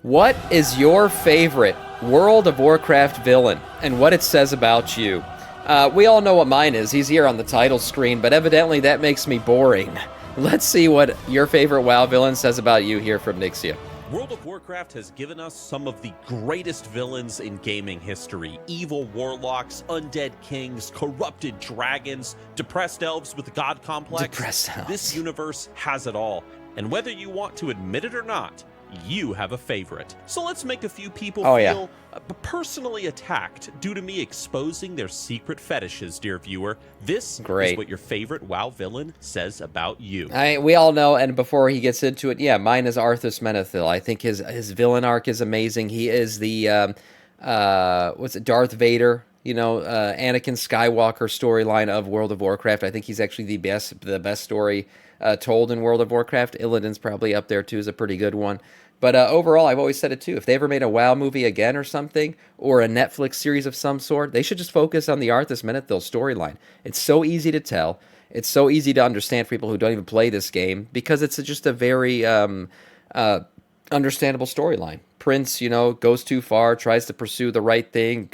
What is your favorite World of Warcraft villain and what it says about you? We all know what mine is. He's here on the title screen, but evidently that makes me boring. Let's see what your favorite WoW villain says about you here from Nixia. World of Warcraft has given us some of the greatest villains in gaming history. Evil warlocks, undead kings, corrupted dragons, depressed elves with a god complex. Depressed elves. This universe has it all. And whether you want to admit it or not, you have a favorite. So let's make a few people feel personally attacked due to me exposing their secret fetishes, dear viewer. This is what your favorite WoW villain says about you. We all know, and before he gets into it, yeah, mine is Arthas Menithil. I think his villain arc is amazing. He is the, Darth Vader, Anakin Skywalker storyline of World of Warcraft. I think he's actually the best story told in World of Warcraft. Illidan's probably up there too, is a pretty good one. But overall, I've always said it too. If they ever made a WoW movie again or something, or a Netflix series of some sort, they should just focus on the Arthas Menithil storyline. It's so easy to tell. It's so easy to understand for people who don't even play this game, because it's just a very understandable storyline. Prince, goes too far, tries to pursue the right thing,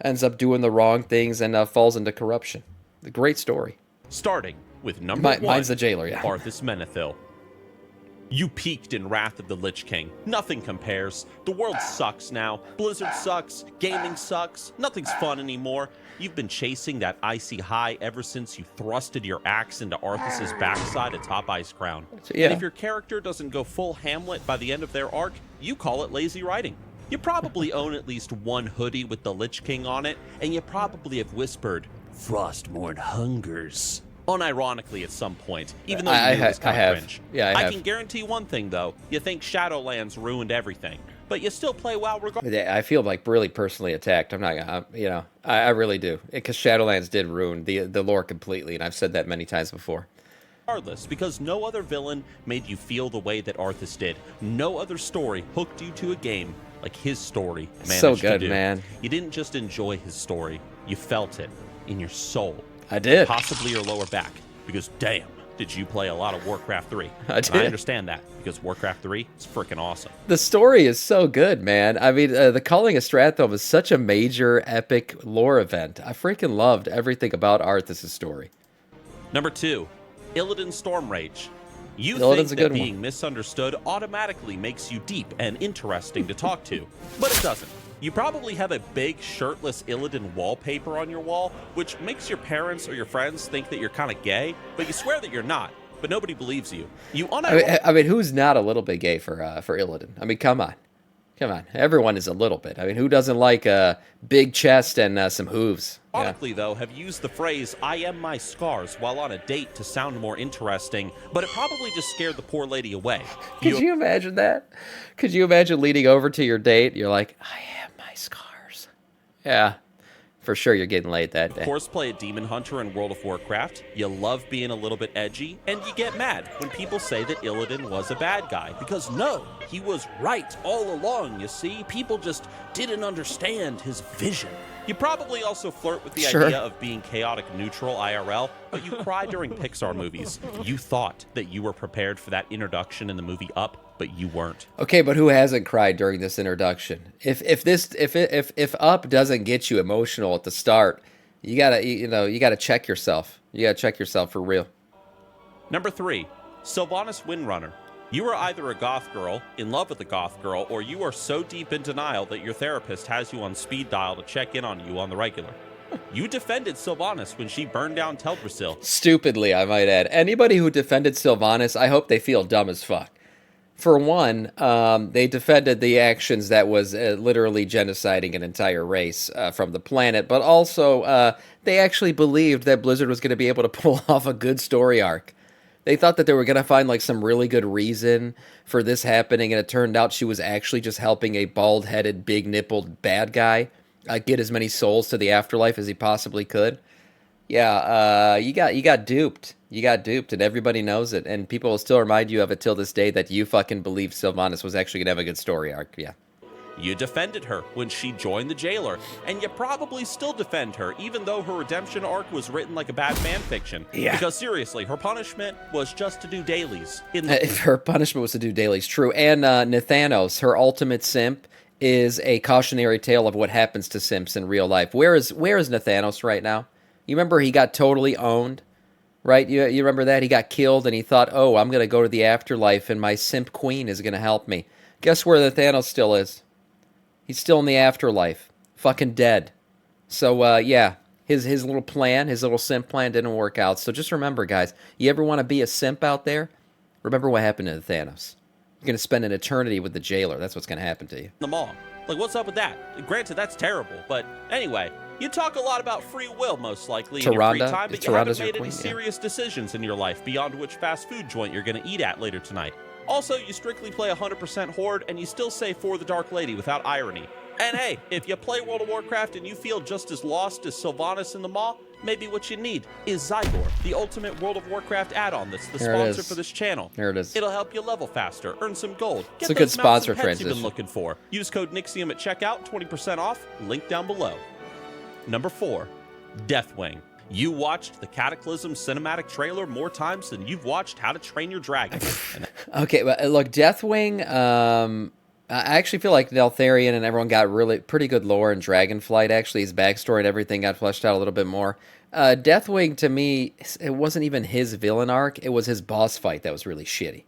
ends up doing the wrong things and falls into corruption. A great story. Starting with number one, mine's the jailer, yeah. Arthas Menithil. You peaked in Wrath of the Lich King. Nothing compares. The world sucks now. Blizzard sucks. Gaming sucks. Nothing's fun anymore. You've been chasing that icy high ever since you thrusted your axe into Arthas's backside atop Icecrown. Yeah. And if your character doesn't go full Hamlet by the end of their arc, you call it lazy writing. You probably own at least one hoodie with the Lich King on it, and you probably have whispered, "Frostmourne hungers," unironically at some point, even though you knew it was kind of cringe. Yeah, I can guarantee one thing, though. You think Shadowlands ruined everything, but you still play WoW regardless. I feel like really personally attacked. I'm not, I really do. Because Shadowlands did ruin the lore completely, and I've said that many times before. Because no other villain made you feel the way that Arthas did. No other story hooked you to a game like his story managed so good, to do. Man. You didn't just enjoy his story. You felt it in your soul. I did. Possibly your lower back. Because damn, did you play a lot of Warcraft 3. I did. And I understand that, because Warcraft 3 is freaking awesome. The story is so good, man. I mean, the Culling of Stratholme is such a major, epic lore event. I freaking loved everything about Arthas' story. Number 2, Illidan Stormrage. You Illidan's think that being misunderstood automatically makes you deep and interesting to talk to, but it doesn't. You probably have a big shirtless Illidan wallpaper on your wall, which makes your parents or your friends think that you're kind of gay, but you swear that you're not, but nobody believes you. I mean, who's not a little bit gay for Illidan? I mean, come on. Everyone is a little bit. I mean, who doesn't like a big chest and some hooves? Ironically, though, have used the phrase, "I am my scars," while on a date to sound more interesting, but it probably just scared the poor lady away. Could you imagine that? Could you imagine leading over to your date? You're like, "I am my scars." Yeah, for sure you're getting laid that day. Of course, play a demon hunter in World of Warcraft. You love being a little bit edgy, and you get mad when people say that Illidan was a bad guy. Because no, he was right all along, you see. People just didn't understand his vision. You probably also flirt with the idea of being chaotic neutral IRL, but you cry during Pixar movies. You thought that you were prepared for that introduction in the movie Up, but you weren't. Okay, but who hasn't cried during this introduction? If Up doesn't get you emotional at the start, you gotta check yourself. You gotta check yourself for real. Number 3, Sylvanas Windrunner. You are either a goth girl, in love with a goth girl, or you are so deep in denial that your therapist has you on speed dial to check in on you on the regular. You defended Sylvanas when she burned down Teldrassil. Stupidly, I might add. Anybody who defended Sylvanas, I hope they feel dumb as fuck. For one, they defended the actions that was literally genociding an entire race from the planet, but also they actually believed that Blizzard was going to be able to pull off a good story arc. They thought that they were going to find like some really good reason for this happening, and it turned out she was actually just helping a bald-headed, big-nippled bad guy get as many souls to the afterlife as he possibly could. Yeah, you got duped. You got duped, and everybody knows it, and people will still remind you of it till this day that you fucking believed Sylvanas was actually going to have a good story arc. Yeah. You defended her when she joined the jailer, and you probably still defend her, even though her redemption arc was written like a bad fan fiction. Yeah. Because seriously, her punishment was just to do dailies. Her punishment was to do dailies, true. And Nathanos, her ultimate simp, is a cautionary tale of what happens to simps in real life. Where is Nathanos right now? You remember he got totally owned, right? You remember that? He got killed, and he thought, oh, I'm going to go to the afterlife, and my simp queen is going to help me. Guess where Nathanos still is? He's still in the afterlife. Fucking dead. So, yeah, his little plan, his little simp plan didn't work out. So just remember, guys, you ever want to be a simp out there? Remember what happened to Nathanos. You're going to spend an eternity with the jailer. That's what's going to happen to you. The mall. Like, what's up with that? Granted, that's terrible. But anyway, you talk a lot about free will, most likely, in your free time, but you haven't made any serious decisions in your life beyond which fast food joint you're going to eat at later tonight. Also, you strictly play 100% Horde, and you still say for the Dark Lady without irony. And hey, if you play World of Warcraft and you feel just as lost as Sylvanas in the Maw, maybe what you need is Zygor, the ultimate World of Warcraft add-on that's the sponsor for this channel. There it is. It'll help you level faster, earn some gold. It's a good sponsor transition. You've been looking for. Use code NIXIUM at checkout, 20% off, link down below. Number 4, Deathwing. You watched the Cataclysm cinematic trailer more times than you've watched How to Train Your Dragon. Okay, but look, Deathwing, I actually feel like Neltharion and everyone got really pretty good lore in Dragonflight, actually. His backstory and everything got fleshed out a little bit more. Deathwing, to me, it wasn't even his villain arc. It was his boss fight that was really shitty.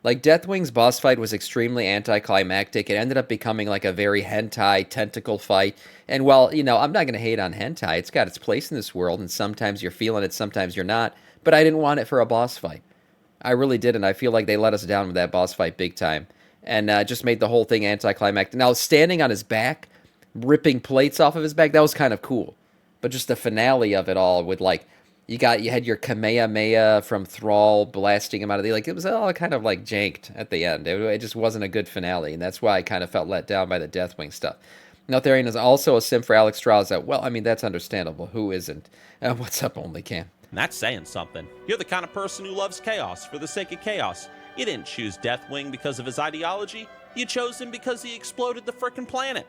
Like, Deathwing's boss fight was extremely anticlimactic. It ended up becoming like a very hentai tentacle fight. And while, you know, I'm not going to hate on hentai. It's got its place in this world, and sometimes you're feeling it, sometimes you're not. But I didn't want it for a boss fight. I really didn't. I feel like they let us down with that boss fight big time. And just made the whole thing anticlimactic. Now, standing on his back, ripping plates off of his back, that was kind of cool. But just the finale of it all with, like, you had your Kamehameha from Thrall blasting him out of the... Like, it was all kind of, like, janked at the end. It just wasn't a good finale, and that's why I kind of felt let down by the Deathwing stuff. Neltharion is also a sim for Alexstrasza. Well, I mean, that's understandable. Who isn't? What's up, Only Cam? That's saying something. You're the kind of person who loves chaos for the sake of chaos. You didn't choose Deathwing because of his ideology. You chose him because he exploded the frickin' planet.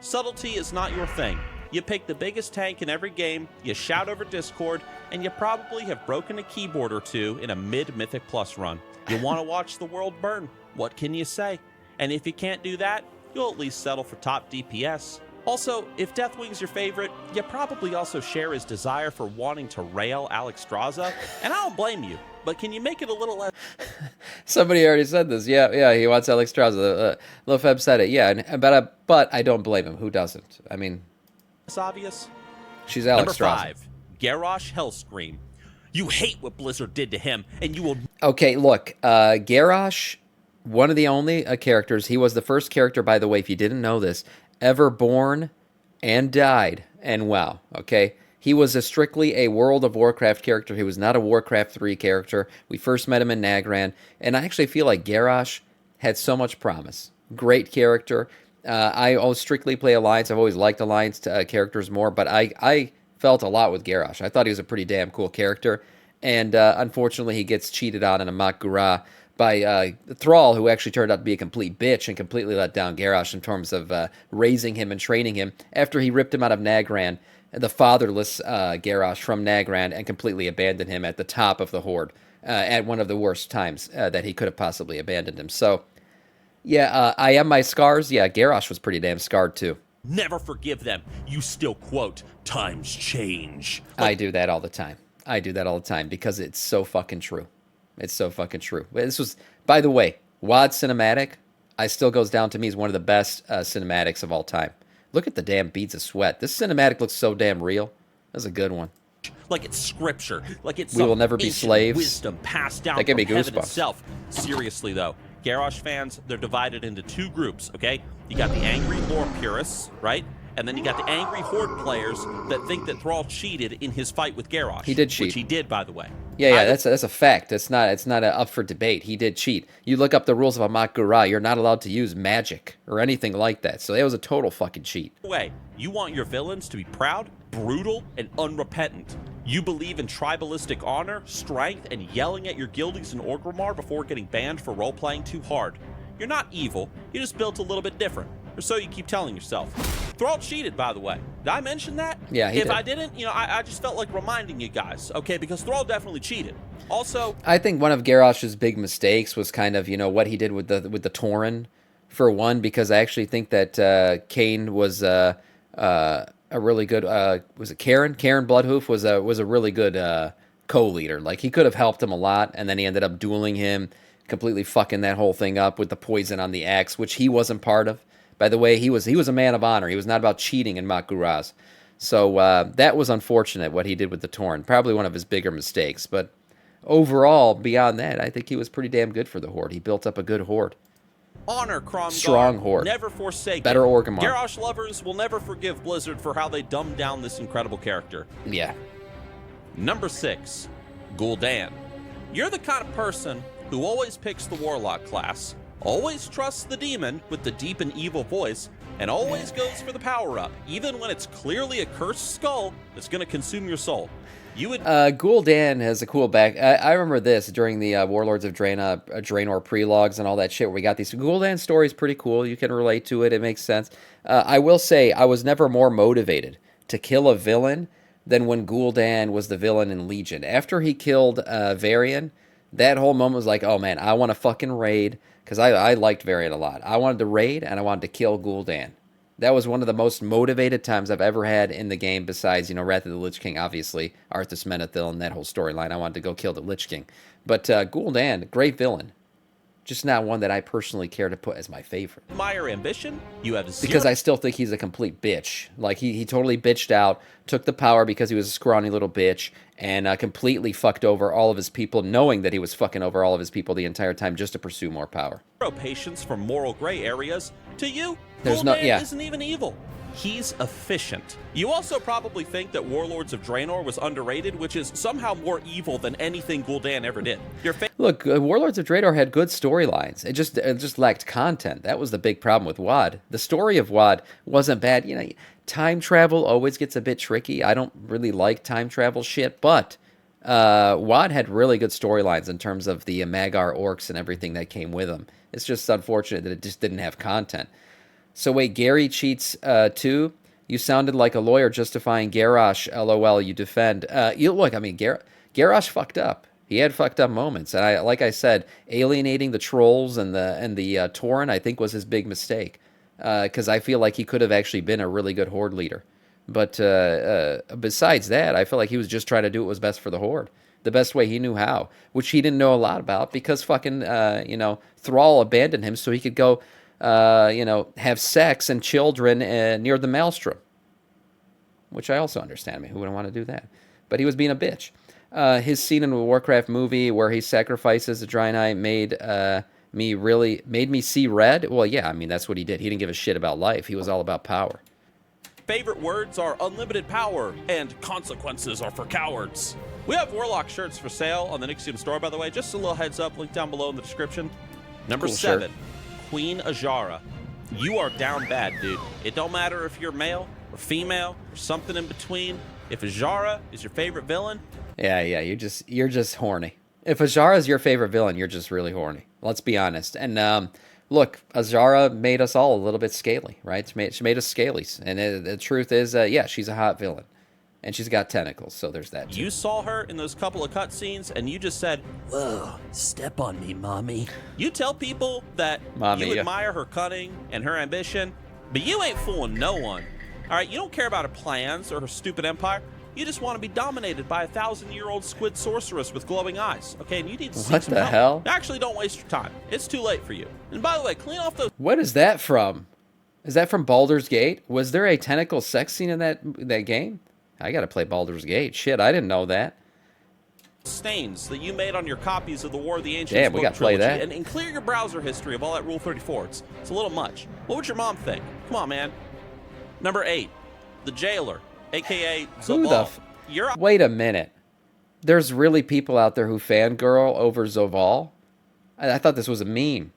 Subtlety is not your thing. You pick the biggest tank in every game, you shout over Discord, and you probably have broken a keyboard or two in a mid-Mythic Plus run. You want to watch the world burn. What can you say? And if you can't do that, you'll at least settle for top DPS. Also, if Deathwing's your favorite, you probably also share his desire for wanting to rail Alexstrasza, and I don't blame you, but can you make it a little less... Somebody already said this. Yeah, he wants Alexstrasza. Lofeb said it, yeah, but I don't blame him. Who doesn't? I mean... It's obvious. She's Number Alexstrasza. 5, Garrosh Hellscream. You hate what Blizzard did to him, and you will... Okay, look, Garrosh, one of the only characters, he was the first character, by the way, if you didn't know this, ever born and died in WoW, okay? He was strictly a World of Warcraft character. He was not a Warcraft 3 character. We first met him in Nagran, and I actually feel like Garrosh had so much promise. Great character. I always strictly play Alliance. I've always liked Alliance characters more, but I felt a lot with Garrosh. I thought he was a pretty damn cool character, and unfortunately he gets cheated on in a Mak'gura by Thrall, who actually turned out to be a complete bitch and completely let down Garrosh in terms of raising him and training him after he ripped him out of Nagran, the fatherless Garrosh from Nagran, and completely abandoned him at the top of the Horde at one of the worst times that he could have possibly abandoned him. So, yeah, I am my scars. Yeah, Garrosh was pretty damn scarred too. Never forgive them. You still quote, times change. I do that all the time. Because it's so fucking true. It's so fucking true. This was, by the way, WoD cinematic, still goes down to me as one of the best cinematics of all time. Look at the damn beads of sweat. This cinematic looks so damn real. That's a good one. Like it's scripture. Like it's we will never be slaves. Wisdom passed down that gave me from heaven goosebumps. itself. Seriously though, Garrosh fans, they're divided into two groups, okay? You got the angry lore purists, right? And then you got the angry Horde players that think that Thrall cheated in his fight with Garrosh. He did cheat. Which he did, by the way. Yeah, that's a fact. It's not up for debate. He did cheat. You look up the rules of a Mak'gura, you're not allowed to use magic or anything like that. So it was a total fucking cheat. Way, you want your villains to be proud, brutal, and unrepentant. You believe in tribalistic honor, strength, and yelling at your guildies in Orgrimmar before getting banned for role-playing too hard. You're not evil, you're just built a little bit different. Or so you keep telling yourself. Thrall cheated, by the way. Did I mention that? Yeah, he If did. I didn't, I just felt like reminding you guys, okay? Because Thrall definitely cheated. Also, I think one of Garrosh's big mistakes was kind of, what he did with the Tauren, for one, because I actually think that Kane was a really good. Was it Karen? Karen Bloodhoof was a really good co-leader. Like, he could have helped him a lot, and then he ended up dueling him, completely fucking that whole thing up with the poison on the axe, which he wasn't part of. By the way, he was a man of honor. He was not about cheating in Makuraz. So that was unfortunate what he did with the Tauren. Probably one of his bigger mistakes. But overall, beyond that, I think he was pretty damn good for the Horde. He built up a good Horde. honor Kromgar. Strong Horde. Never forsake Better it. Orgrimmar. Garrosh lovers will never forgive Blizzard for how they dumbed down this incredible character. Yeah. Number 6, Gul'dan. You're the kind of person who always picks the Warlock class, always trusts the demon with the deep and evil voice, and always goes for the power-up, even when it's clearly a cursed skull that's going to consume your soul. You would... Gul'dan has a cool back. I remember this during the Warlords of Draenor prelogs and all that shit where we got these. Gul'dan story's pretty cool. You can relate to it. It makes sense. I will say I was never more motivated to kill a villain than when Gul'dan was the villain in Legion. After he killed Varian, that whole moment was like, oh man, I want to fucking raid, because I liked Varian a lot. I wanted to raid, and I wanted to kill Gul'dan. That was one of the most motivated times I've ever had in the game, besides, Wrath of the Lich King, obviously, Arthas Menithil, and that whole storyline. I wanted to go kill the Lich King. But Gul'dan, great villain. Just not one that I personally care to put as my favorite. admire ambition, you have zero... Because I still think he's a complete bitch. Like, he totally bitched out, took the power because he was a scrawny little bitch, and completely fucked over all of his people, knowing that he was fucking over all of his people the entire time just to pursue more power. patience from moral gray areas. To you, There's Gul'dan isn't even evil. He's efficient. You also probably think that Warlords of Draenor was underrated, which is somehow more evil than anything Gul'dan ever did. Look, Warlords of Draenor had good storylines. It just lacked content. That was the big problem with WoD. The story of WoD wasn't bad. Time travel always gets a bit tricky. I don't really like time travel shit, but WoD had really good storylines in terms of the Magar orcs and everything that came with them. It's just unfortunate that it just didn't have content. So wait, Gary cheats too? You sounded like a lawyer justifying Garrosh. LOL, you defend. Garrosh fucked up. He had fucked up moments, and like I said, alienating the trolls and the Tauren, I think, was his big mistake. Because I feel like he could have actually been a really good Horde leader. But besides that, I feel like he was just trying to do what was best for the Horde, the best way he knew how, which he didn't know a lot about because fucking Thrall abandoned him so he could go. Have sex and children near the Maelstrom. Which I also understand. I mean, who wouldn't want to do that? But he was being a bitch. His scene in the Warcraft movie where he sacrifices the Draenei made me see red. Well, yeah, I mean, that's what he did. He didn't give a shit about life. He was all about power. Favorite words are unlimited power and consequences are for cowards. We have Warlock shirts for sale on the Nixium store, by the way. Just a little heads up, link down below in the description. Number Cool 7. shirt. Queen Azshara. You are down bad, dude. It don't matter if you're male or female or something in between. If Azshara is your favorite villain... Yeah, you're just horny. If Azshara is your favorite villain, you're just really horny. Let's be honest. And look, Azshara made us all a little bit scaly, right? She made us scalies. And the truth is, she's a hot villain. And she's got tentacles, so there's that too. You saw her in those couple of cutscenes, and you just said, "Whoa, step on me, mommy." You tell people that you admire her cunning and her ambition, but you ain't fooling no one. All right, you don't care about her plans or her stupid empire. You just want to be dominated by a 1,000-year-old squid sorceress with glowing eyes. Okay, and you need to seek some help. What the hell? Actually, don't waste your time. It's too late for you. And by the way, clean off those... What is that from? Is that from Baldur's Gate? Was there a tentacle sex scene in that game? I gotta play Baldur's Gate. Shit, I didn't know that. Stains that you made on your copies of the War of the Ancients Damn, we gotta play that. and clear your browser history of all that Rule 34. It's a little much. What would your mom think? Come on, man. Number 8, the Jailer, a.k.a. Who the Wait a minute. There's really people out there who fangirl over Zoval? I thought this was a meme.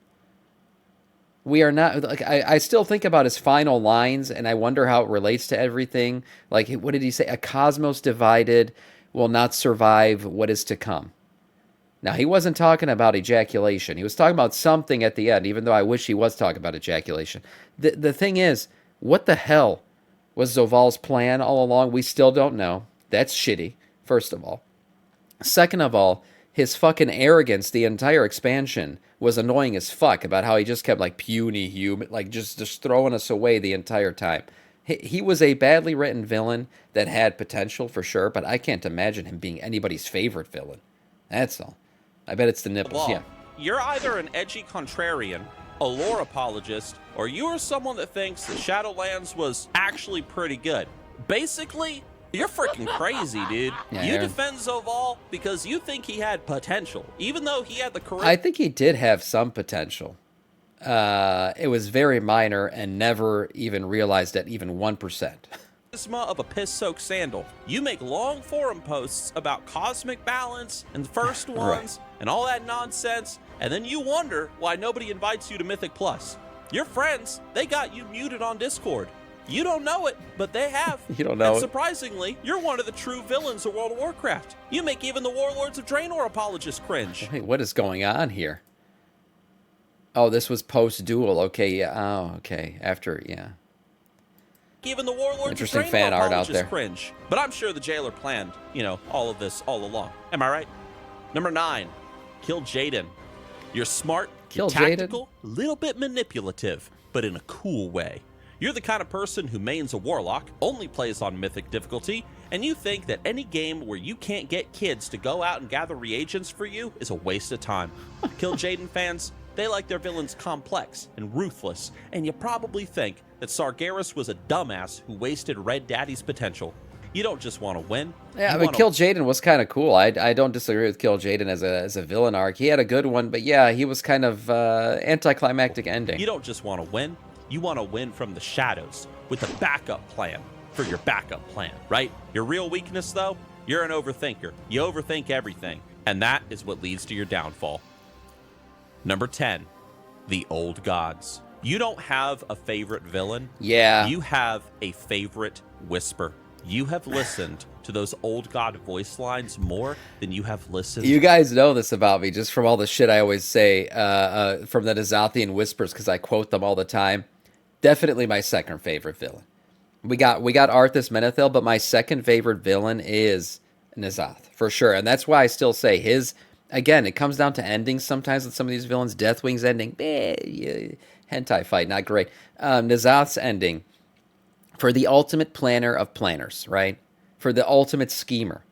We are not... Like, I still think about his final lines, and I wonder how it relates to everything. Like, what did he say? A cosmos divided will not survive what is to come. Now, he wasn't talking about ejaculation. He was talking about something at the end, even though I wish he was talking about ejaculation. The thing is, what the hell was Zoval's plan all along? We still don't know. That's shitty, first of all. Second of all, his fucking arrogance, the entire expansion, was annoying as fuck about how he just kept, like, puny human, like, just throwing us away the entire time. He was a badly written villain that had potential, for sure, but I can't imagine him being anybody's favorite villain. That's all. I bet it's the nipples, Well, yeah. you're either an edgy contrarian, a lore apologist, or you are someone that thinks that Shadowlands was actually pretty good. Basically, you're freaking crazy, dude. Yeah, You yeah. defend Zoval because you think he had potential, even though he had the charisma I think he did have some potential. It was very minor and never even realized at even 1%. of a piss-soaked sandal. You make long forum posts about cosmic balance and the first ones and all that nonsense, and then you wonder why nobody invites you to Mythic Plus. Your friends, they got you muted on Discord. You don't know it, but they have. You don't know and it. surprisingly, you're one of the true villains of World of Warcraft. You make even the Warlords of Draenor apologists cringe. Hey, what is going on here? Oh, this was post-duel. Okay, yeah. Oh, okay. After, yeah. Even the Warlords Interesting of Draenor fan art out apologists there. cringe. But I'm sure the jailer planned, all of this all along. Am I right? Number 9, Kil'jaeden. You're smart, you're Kil'jaeden? tactical, little bit manipulative, but in a cool way. You're the kind of person who mains a warlock, only plays on mythic difficulty, and you think that any game where you can't get kids to go out and gather reagents for you is a waste of time. Kil'jaeden fans, they like their villains complex and ruthless, and you probably think that Sargeras was a dumbass who wasted Red Daddy's potential. You don't just want to win. Yeah, you I mean, wanna- Kil'jaeden was kind of cool. I don't disagree with Kil'jaeden as a villain arc. He had a good one, but yeah, he was kind of anticlimactic ending. You don't just want to win. You want to win from the shadows with a backup plan for your backup plan, right? Your real weakness, though, you're an overthinker. You overthink everything, and that is what leads to your downfall. Number 10, the Old Gods. You don't have a favorite villain. Yeah. You have a favorite whisper. You have listened to those Old God voice lines more than you have listened. You guys know this about me just from all the shit I always say from the Nazathian Whispers, because I quote them all the time. Definitely my second favorite villain. We got Arthas Menithil, but my second favorite villain is N'Zoth, for sure. And that's why I still say his, again, it comes down to endings sometimes with some of these villains. Deathwing's ending, hentai fight, not great. N'Zoth's ending, for the ultimate planner of planners, right? For the ultimate schemer,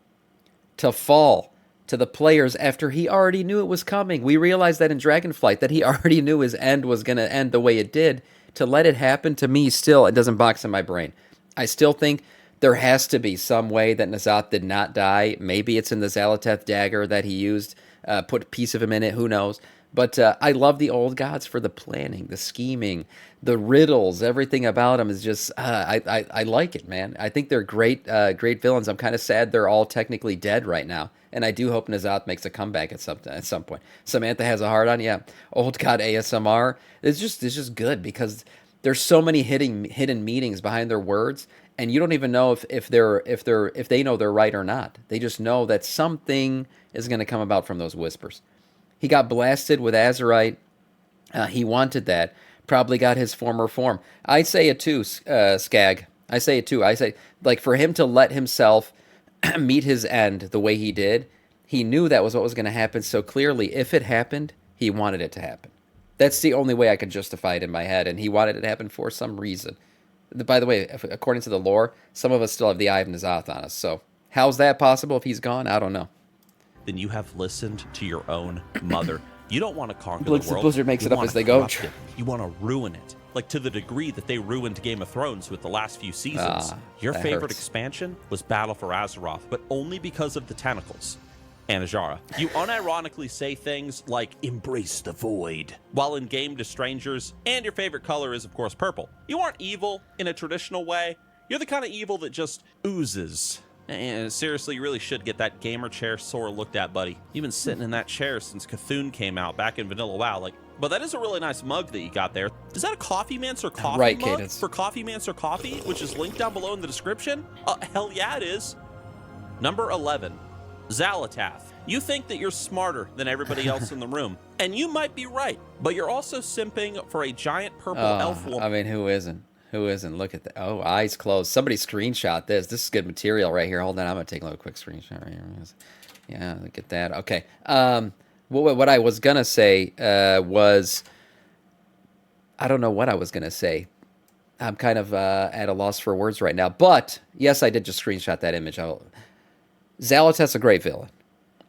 to fall to the players after he already knew it was coming. We realized that in Dragonflight, that he already knew his end was going to end the way it did. To let it happen, to me, still, it doesn't box in my brain. I still think there has to be some way that N'Zoth did not die. Maybe it's in the Xal'atath dagger that he used, put a piece of him in it, who knows. But I love the Old Gods for the planning, the scheming, the riddles, everything about them is just, I like it, man. I think they're great villains. I'm kind of sad they're all technically dead right now. And I do hope N'Zoth makes a comeback at some point. Samantha has a heart on, yeah. Old God ASMR. It's just good because there's so many hidden meanings behind their words, and you don't even know if they know they're right or not. They just know that something is going to come about from those whispers. He got blasted with Azurite. He wanted that. Probably got his former form. I say it too, Skag. I say it too. I say, like, for him to let himself meet his end the way he did, he knew that was what was going to happen so clearly. If it happened, he wanted it to happen. That's the only way I could justify it in my head, and he wanted it to happen for some reason. By the way, according to the lore, some of us still have the Eye of N'Zoth on us, so how's that possible if he's gone? I don't know. Then you have listened to your own mother. You don't want to conquer Blitz the world. Blizzard makes You it up wanna as they go. corrupt it. You want to ruin it. Like, to the degree that they ruined Game of Thrones with the last few seasons. Your that favorite hurts. expansion was Battle for Azeroth, but only because of the tentacles. And Azshara. You unironically say things like, embrace the void, while in game to strangers, and your favorite color is, of course, purple. You aren't evil in a traditional way. You're the kind of evil that just oozes. And seriously, you really should get that gamer chair sore looked at, buddy. You've been sitting in that chair since Cthulhu came out back in Vanilla WoW. But that is a really nice mug that you got there. Is that a Coffee Mancer coffee Right, mug Cadence. for Coffee Mancer Coffee, which is linked down below in the description? Hell yeah, it is. Number 11, Xal'atath. You think that you're smarter than everybody else in the room, and you might be right, but you're also simping for a giant purple elf woman. I mean, who isn't? Who isn't? Look at that. Oh, eyes closed. Somebody screenshot this. This is good material right here. Hold on. I'm going to take a little quick screenshot right here. Yeah, look at that. Okay. What I was going to say was, I don't know what I was going to say. I'm kind of at a loss for words right now. But, yes, I did just screenshot that image. Xal'atath's a great villain.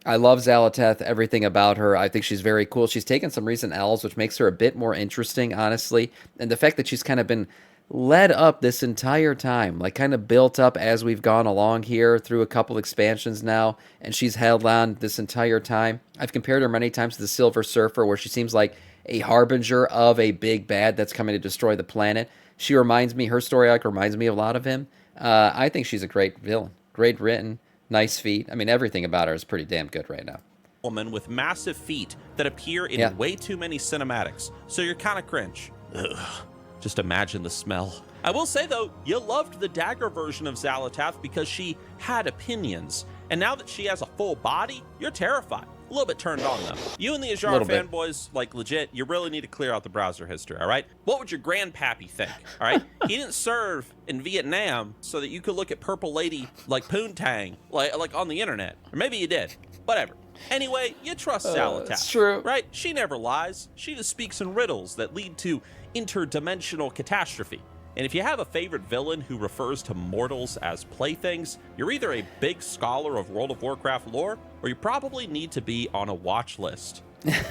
I love Xal'atath, everything about her. I think she's very cool. She's taken some recent L's, which makes her a bit more interesting, honestly. And the fact that she's kind of been led up this entire time, like kind of built up as we've gone along here through a couple expansions now, and she's held on this entire time. I've compared her many times to the Silver Surfer, where she seems like a harbinger of a big bad that's coming to destroy the planet. She reminds me, her story arc reminds me a lot of him. I think she's a great villain, great written, nice feet. I mean, everything about her is pretty damn good right now. Woman with massive feet that appear in way too many cinematics, so you're kind of cringe. Ugh. Just imagine the smell. I will say, though, you loved the dagger version of Xal'atath because she had opinions. And now that she has a full body, you're terrified. A little bit turned on, though. You and the Azshara fanboys, like, legit, you really need to clear out the browser history, all right? What would your grandpappy think, all right? He didn't serve in Vietnam so that you could look at Purple Lady like Poontang, like on the internet. Or maybe you did. Whatever. Anyway, you trust Xal'atath. It's true. Right? She never lies. She just speaks in riddles that lead to interdimensional catastrophe. And if you have a favorite villain who refers to mortals as playthings, you're either a big scholar of World of Warcraft lore, or you probably need to be on a watch list.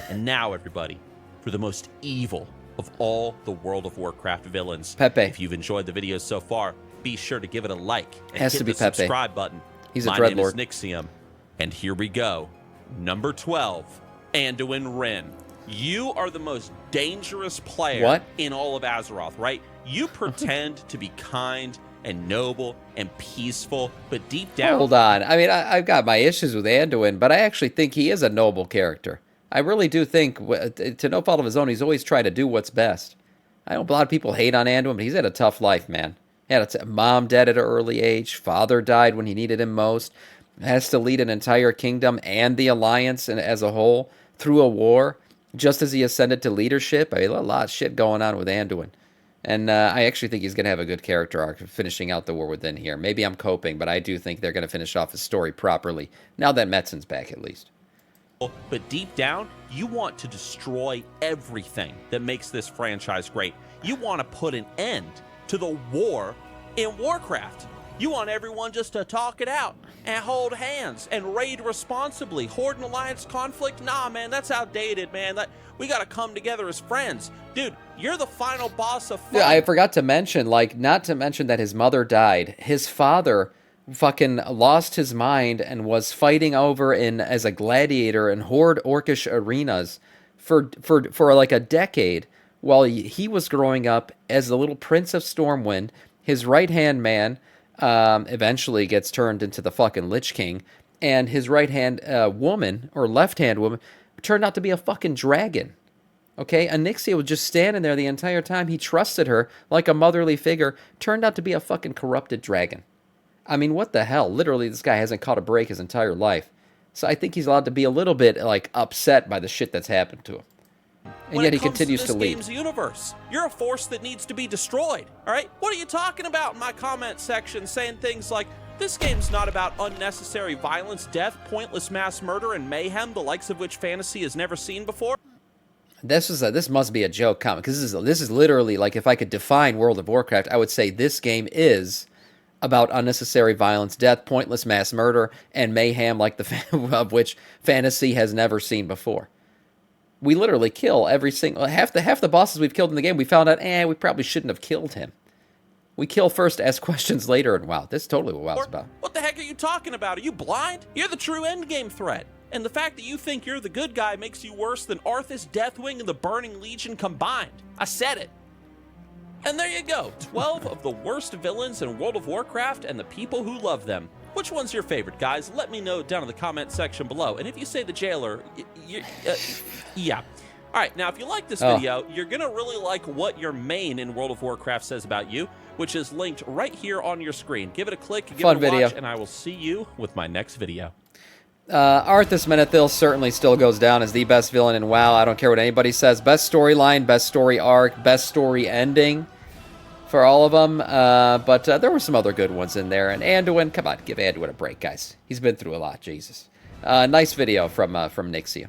And now, everybody, for the most evil of all the World of Warcraft villains. Pepe. If you've enjoyed the video so far, be sure to give it a like and Has hit to be the Pepe. subscribe button. He's a My name dreadlord. is Nixium, and here we go. Number 12, Anduin Wrynn. You are the most dangerous player in all of Azeroth, right? You pretend to be kind and noble and peaceful, but deep down... Hold on. I mean, I've got my issues with Anduin, but I actually think he is a noble character. I really do think, to no fault of his own, he's always tried to do what's best. I know a lot of people hate on Anduin, but he's had a tough life, man. He had a mom dead at an early age. Father died when he needed him most. Has to lead an entire kingdom and the Alliance as a whole through a war, just as he ascended to leadership. I mean, a lot of shit going on with Anduin. And I actually think he's going to have a good character arc finishing out the War Within here. Maybe I'm coping, but I do think they're going to finish off his story properly, now that Metzen's back at least. But deep down, you want to destroy everything that makes this franchise great. You want to put an end to the war in Warcraft. You want everyone just to talk it out and hold hands and raid responsibly. Horde and Alliance conflict? Nah, man, that's outdated, man. We got to come together as friends. Dude, you're the final boss of fun. Yeah, I forgot to mention, not to mention that his mother died. His father fucking lost his mind and was fighting over as a gladiator in Horde Orcish arenas for like a decade while he was growing up as the little Prince of Stormwind. His right-hand man eventually gets turned into the fucking Lich King, and his right-hand woman, or left-hand woman, turned out to be a fucking dragon. Okay? Onyxia was just standing there the entire time. He trusted her like a motherly figure, turned out to be a fucking corrupted dragon. I mean, what the hell? Literally, this guy hasn't caught a break his entire life. So I think he's allowed to be a little bit, upset by the shit that's happened to him. And when yet it he comes continues to to this lead. game's universe, you're a force that needs to be destroyed, all right? What are you talking about in my comment section saying things like, this game's not about unnecessary violence, death, pointless mass murder, and mayhem, the likes of which fantasy has never seen before? This must be a joke comment, because this is literally, like, if I could define World of Warcraft, I would say this game is about unnecessary violence, death, pointless mass murder, and mayhem, like of which fantasy has never seen before. We literally kill every single half the bosses we've killed in the game. We found out, we probably shouldn't have killed him. We kill first, ask questions later, and WoW. That's totally what WoW's about. What the heck are you talking about? Are you blind? You're the true endgame threat. And the fact that you think you're the good guy makes you worse than Arthas, Deathwing, and the Burning Legion combined. I said it. And there you go. 12 of the worst villains in World of Warcraft and the people who love them. Which one's your favorite, guys? Let me know down in the comment section below. And if you say the Jailer, yeah. All right, now if you like this video, you're going to really like what your main in World of Warcraft says about you, which is linked right here on your screen. Give it a click, give it a watch, and I will see you with my next video. Arthas Menithil certainly still goes down as the best villain in WoW. I don't care what anybody says. Best storyline, best story arc, best story ending for all of them. But there were some other good ones in there. And Anduin, come on, give Anduin a break, guys. He's been through a lot, Jesus. Nice video from Nixia.